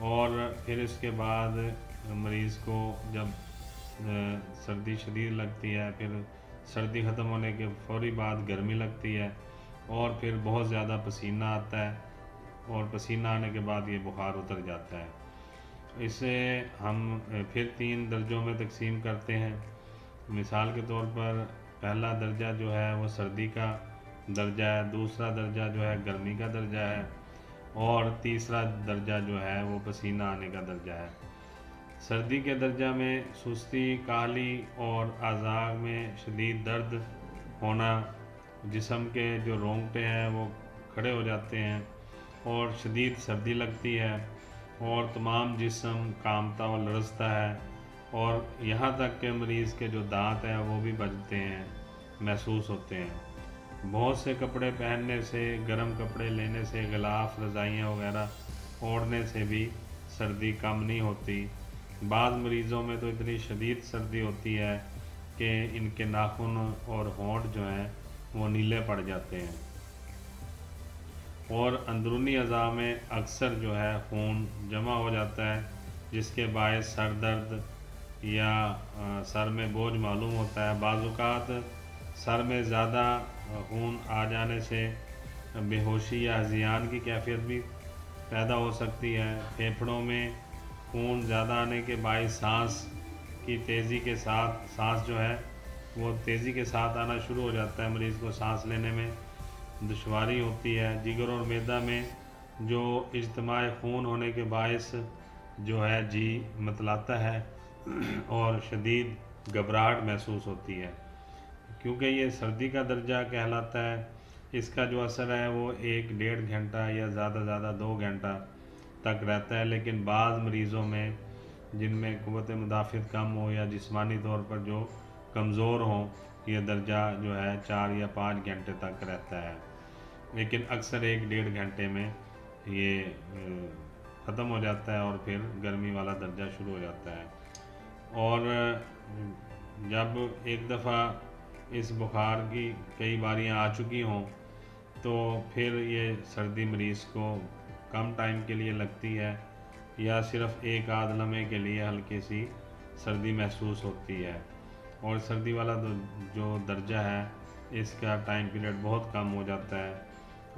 اور پھر اس کے بعد مریض کو جب سردی شدید لگتی ہے، پھر سردی ختم ہونے کے فوری بعد گرمی لگتی ہے، اور پھر بہت زیادہ پسینہ آتا ہے، اور پسینہ آنے کے بعد یہ بخار اتر جاتا ہے۔ اسے ہم پھر 3 درجوں میں تقسیم کرتے ہیں۔ مثال کے طور پر پہلا درجہ جو ہے وہ سردی کا درجہ ہے، دوسرا درجہ جو ہے گرمی کا درجہ ہے، اور تیسرا درجہ جو ہے وہ پسینہ آنے کا درجہ ہے۔ سردی کے درجہ میں سستی، کاہلی اور اعضاء میں شدید درد ہونا، جسم کے جو رونگٹے ہیں وہ کھڑے ہو جاتے ہیں، اور شدید سردی لگتی ہے، اور تمام جسم کانپتا اور لرزتا ہے، اور یہاں تک کہ مریض کے جو دانت ہیں وہ بھی بجتے ہیں، محسوس ہوتے ہیں۔ بہت سے کپڑے پہننے سے، گرم کپڑے لینے سے، غلاف، رضائیاں وغیرہ اوڑھنے سے بھی سردی کم نہیں ہوتی۔ بعض مریضوں میں تو اتنی شدید سردی ہوتی ہے کہ ان کے ناخن اور ہونٹ جو ہیں وہ نیلے پڑ جاتے ہیں، اور اندرونی اعضاء میں اکثر جو ہے خون جمع ہو جاتا ہے، جس کے باعث سر درد یا سر میں بوجھ معلوم ہوتا ہے۔ بعض اوقات سر میں زیادہ خون آ جانے سے بے ہوشی یا ہذیان کی کیفیت بھی پیدا ہو سکتی ہے۔ پھیپھڑوں میں خون زیادہ آنے کے باعث سانس جو ہے وہ تیزی کے ساتھ آنا شروع ہو جاتا ہے، مریض کو سانس لینے میں دشواری ہوتی ہے۔ جگر اور معدہ میں جو اجتماع خون ہونے کے باعث جو ہے جی متلاتا ہے اور شدید گھبراہٹ محسوس ہوتی ہے۔ کیونکہ یہ سردی کا درجہ کہلاتا ہے، اس کا جو اثر ہے وہ 1-1.5 گھنٹہ یا زیادہ 2 گھنٹہ تک رہتا ہے، لیکن بعض مریضوں میں جن میں قوت مدافعت کم ہو یا جسمانی طور پر جو کمزور ہوں، یہ درجہ جو ہے 4 یا 5 گھنٹے تک رہتا ہے، لیکن اکثر 1-1.5 گھنٹے میں یہ ختم ہو جاتا ہے، اور پھر گرمی والا درجہ شروع ہو جاتا ہے۔ اور جب ایک دفعہ اس بخار کی کئی باریاں آ چکی ہوں تو پھر یہ سردی مریض کو کم ٹائم کے لیے لگتی ہے، یا صرف 1 آدھ لمحے کے لیے ہلکی سی سردی محسوس ہوتی ہے، اور سردی والا جو درجہ ہے اس کا ٹائم پیریڈ بہت کم ہو جاتا ہے،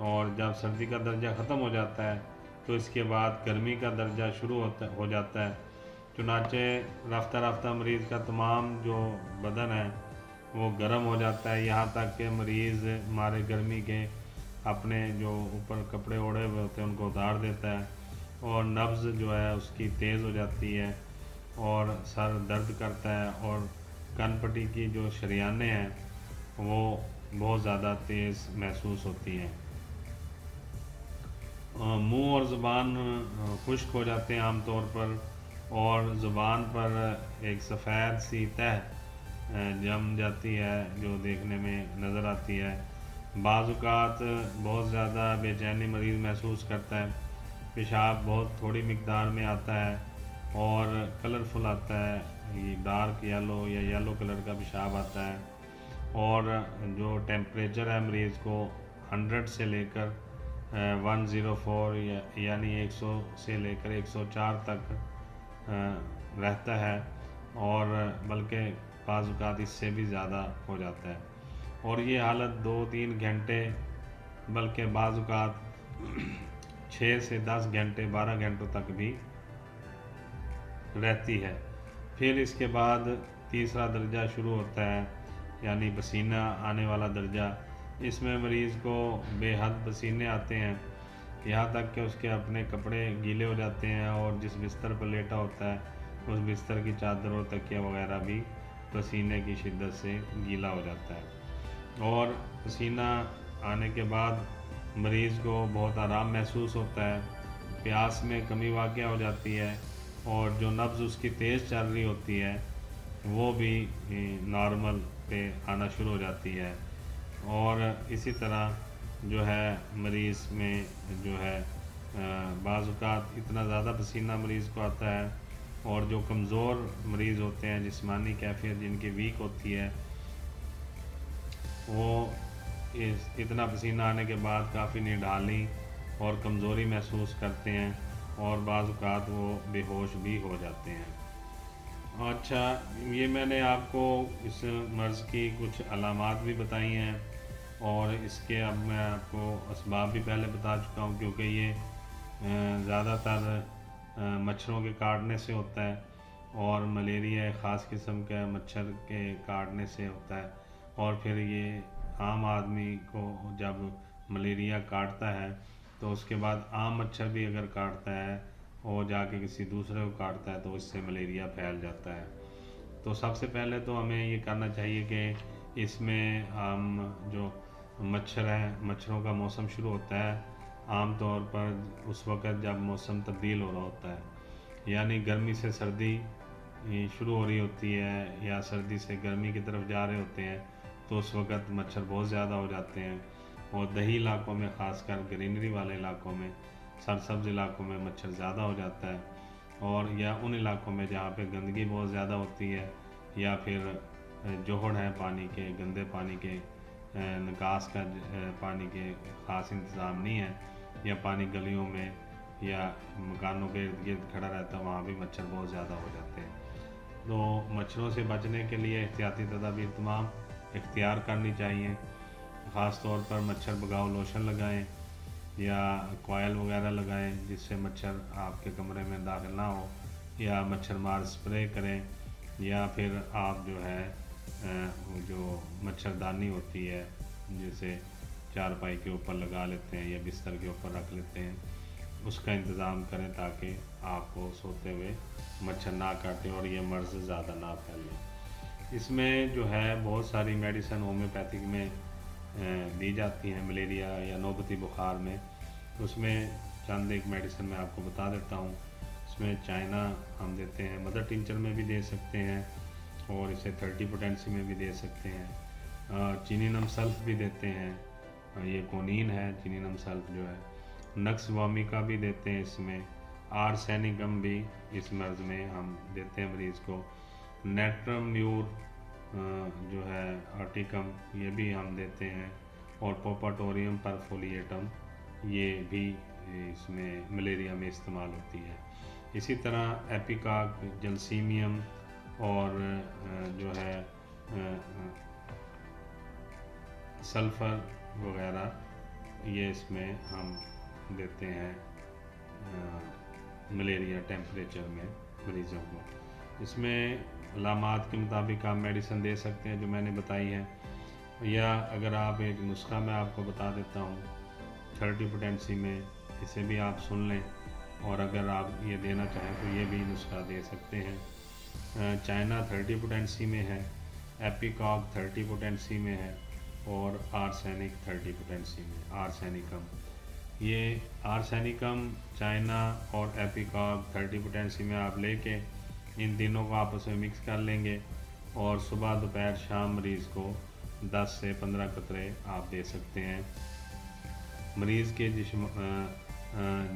اور جب سردی کا درجہ ختم ہو جاتا ہے تو اس کے بعد گرمی کا درجہ شروع ہو جاتا ہے۔ چنانچہ رفتہ رفتہ مریض کا تمام جو بدن ہے وہ گرم ہو جاتا ہے، یہاں تک کہ مریض مارے گرمی کے اپنے جو اوپر کپڑے اوڑھے ہوئے ہوتے ہیں ان کو اتار دیتا ہے، اور نبض جو ہے اس کی تیز ہو جاتی ہے، اور سر درد کرتا ہے، اور کن پٹی کی جو شریانیں ہیں وہ بہت زیادہ تیز محسوس ہوتی ہیں۔ منہ اور زبان خشک ہو جاتے ہیں عام طور پر، اور زبان پر ایک سفید سی تہہ جم جاتی ہے جو دیکھنے میں نظر آتی ہے۔ بعض اوقات بہت زیادہ بے چینی مریض محسوس کرتا ہے، پیشاب بہت تھوڑی مقدار میں آتا ہے اور کلرفل آتا ہے، یہ ڈارک یلو یا یلو کلر کا پیشاب آتا ہے، اور جو ٹیمپریچر ہے مریض کو 100 سے لے کر 104 یعنی 100 سے لے کر 104 تک رہتا ہے، اور بلکہ بعض اوقات اس سے بھی زیادہ ہو جاتا ہے، اور یہ حالت 2-3 گھنٹے بلکہ بعض اوقات 6 سے 10 گھنٹے 12 گھنٹوں تک بھی رہتی ہے۔ پھر اس کے بعد تیسرا درجہ شروع ہوتا ہے، یعنی پسینہ آنے والا درجہ۔ اس میں مریض کو بے حد پسینے آتے ہیں، یہاں تک کہ اس کے اپنے کپڑے گیلے ہو جاتے ہیں، اور جس بستر پر لیٹا ہوتا ہے اس بستر کی چادر اور تکیہ وغیرہ بھی پسینے کی شدت سے گیلا ہو جاتا ہے، اور پسینہ آنے کے بعد مریض کو بہت آرام محسوس ہوتا ہے، پیاس میں کمی واقع ہو جاتی ہے، اور جو نبض اس کی تیز چل رہی ہوتی ہے وہ بھی نارمل پہ آنا شروع ہو جاتی ہے، اور اسی طرح جو ہے مریض میں جو ہے بعض اوقات اتنا زیادہ پسینہ مریض کو آتا ہے، اور جو کمزور مریض ہوتے ہیں، جسمانی کیفیت جن کی ویک ہوتی ہے، وہ اتنا پسینہ آنے کے بعد کافی نڈھالی اور کمزوری محسوس کرتے ہیں، اور بعض اوقات وہ بے ہوش بھی ہو جاتے ہیں۔ اچھا، یہ میں نے آپ کو اس مرض کی کچھ علامات بھی بتائی ہیں، اور اس کے اب میں آپ کو اسباب بھی پہلے بتا چکا ہوں، کیونکہ یہ زیادہ تر مچھروں کے کاٹنے سے ہوتا ہے، اور ملیریا ایک خاص قسم کا مچھر کے کاٹنے سے ہوتا ہے، اور پھر یہ عام آدمی کو جب ملیریا کاٹتا ہے تو اس کے بعد عام مچھر بھی اگر کاٹتا ہے اور جا کے کسی دوسرے کو کاٹتا ہے تو اس سے ملیریا پھیل جاتا ہے۔ تو سب سے پہلے تو ہمیں یہ کرنا چاہیے کہ اس میں ہم جو مچھر ہیں، مچھروں کا موسم شروع ہوتا ہے عام طور پر اس وقت جب موسم تبدیل ہو رہا ہوتا ہے، یعنی گرمی سے سردی شروع ہو رہی ہوتی ہے یا سردی سے گرمی کی طرف جا رہے ہوتے ہیں، تو اس وقت مچھر بہت زیادہ ہو جاتے ہیں، اور دیہی علاقوں میں، خاص کر گرینری والے علاقوں میں، سرسبز علاقوں میں مچھر زیادہ ہو جاتا ہے، اور یا ان علاقوں میں جہاں پہ گندگی بہت زیادہ ہوتی ہے، یا پھر جوہڑ ہے پانی کے، گندے پانی کے، نکاس کا پانی کے خاص انتظام نہیں ہے، یا پانی گلیوں میں یا مکانوں کے ارد گرد کھڑا رہتا ہے، وہاں بھی مچھر بہت زیادہ ہو جاتے ہیں۔ تو مچھروں سے بچنے کے لیے احتیاطی تدابیر تمام اختیار کرنی چاہیے، خاص طور پر مچھر بھگاؤ لوشن لگائیں یا کوائل وغیرہ لگائیں جس سے مچھر آپ کے کمرے میں داخل نہ ہو، یا مچھر مار سپرے کریں، یا پھر آپ جو ہے جو مچھردانی ہوتی ہے جسے چارپائی کے اوپر لگا لیتے ہیں یا بستر کے اوپر رکھ لیتے ہیں، اس کا انتظام کریں تاکہ آپ کو سوتے ہوئے مچھر نہ کاٹیں اور یہ مرض زیادہ نہ پھیلے۔ اس میں جو ہے بہت ساری میڈیسن ہومیوپیتھک میں دی جاتی ہیں ملیریا یا نوبتی بخار میں، اس میں چند ایک میڈیسن میں آپ کو بتا دیتا ہوں۔ اس میں چائنا ہم دیتے ہیں، مدر ٹنچر میں بھی دے سکتے ہیں، اور اسے 30 پوٹینسی میں بھی دے سکتے ہیں، چینی نم سلف بھی دیتے ہیں، یہ کونین ہے چینی نم سلف جو ہے، نکس وامی کا بھی دیتے ہیں، اس میں آرسینیکم بھی اس مرض میں ہم دیتے ہیں مریض کو، نیٹرم میور جو ہے آرٹیکم یہ بھی ہم دیتے ہیں، اور پوپاٹوریم پرفولیٹم یہ بھی اس میں ملیریا میں استعمال ہوتی ہے۔ اسی طرح ایپیکاک، جلسیمیم اور جو ہے سلفر وغیرہ یہ اس میں ہم دیتے ہیں ملیریا ٹیمپریچر میں مریضوں کو۔ اس میں علامات کے مطابق آپ میڈیسن دے سکتے ہیں جو میں نے بتائی ہے، یا اگر آپ ایک نسخہ میں آپ کو بتا دیتا ہوں 30 پوٹینسی میں، اسے بھی آپ سن لیں، اور اگر آپ یہ دینا چاہیں تو یہ بھی نسخہ دے سکتے ہیں۔ چائنا 30 پوٹینسی میں ہے، ایپیکاک 30 پوٹینسی میں ہے، اور آرسینک 30 پوٹینسی میں، آرسینیکم یہ آرسینیکم چائنا اور ایپیکاک 30 پوٹینسی میں آپ لے کے ان تینوں کو آپس میں مکس کر لیں گے، اور صبح دوپہر شام مریض کو 10 سے 15 قطرے آپ دے سکتے ہیں۔ مریض کے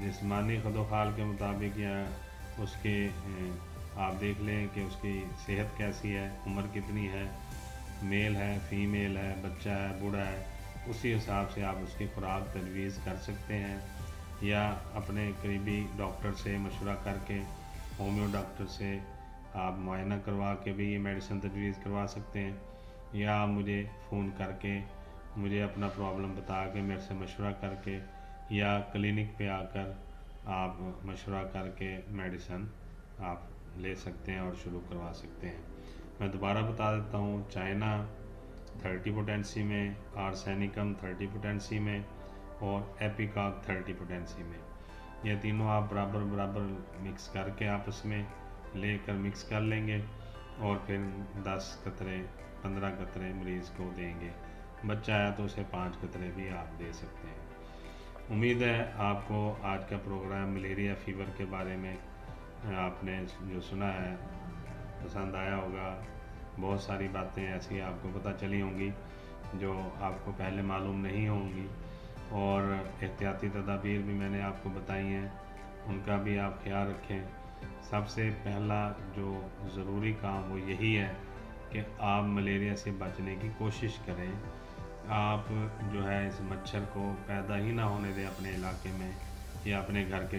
جسمانی خد و خال کے مطابق یا اس کے آپ دیکھ لیں کہ اس کی صحت کیسی ہے، عمر کتنی ہے، میل ہے، فیمیل ہے، بچہ ہے، بوڑھا ہے، اسی حساب سے آپ اس کی خوراک تجویز کر سکتے ہیں، یا اپنے قریبی ڈاکٹر سے مشورہ کر کے، ہومیو ڈاکٹر سے آپ معائنہ کروا کے بھی یہ میڈیسن تجویز کروا سکتے ہیں، یا آپ مجھے فون کر کے مجھے اپنا پرابلم بتا کے میرے سے مشورہ کر کے، یا کلینک پہ آ کر آپ مشورہ کر کے میڈیسن آپ لے سکتے ہیں اور شروع کروا سکتے ہیں۔ میں دوبارہ بتا دیتا ہوں، چائنا 30 پوٹینسی میں، آرسینیکم 30 پوٹینسی میں، اور ایپیکاک 30 پوٹینسی میں، یہ تینوں آپ برابر برابر مکس کر کے آپس میں لے کر مکس کر لیں گے، اور پھر 10 قطرے 15 قطرے مریض کو دیں گے، بچہ آیا تو اسے 5 قطرے بھی آپ دے سکتے ہیں۔ امید ہے آپ کو آج کا پروگرام ملیریا فیور کے بارے میں آپ نے جو سنا ہے پسند آیا ہوگا، بہت ساری باتیں ایسی آپ کو پتہ چلی ہوں گی جو آپ کو پہلے معلوم نہیں ہوں گی، اور احتیاطی تدابیر بھی میں نے آپ کو بتائی ہیں، ان کا بھی آپ خیال رکھیں۔ سب سے پہلا جو ضروری کام وہ یہی ہے کہ آپ ملیریا سے بچنے کی کوشش کریں، آپ جو ہے اس مچھر کو پیدا ہی نہ ہونے دیں اپنے علاقے میں یا اپنے گھر کے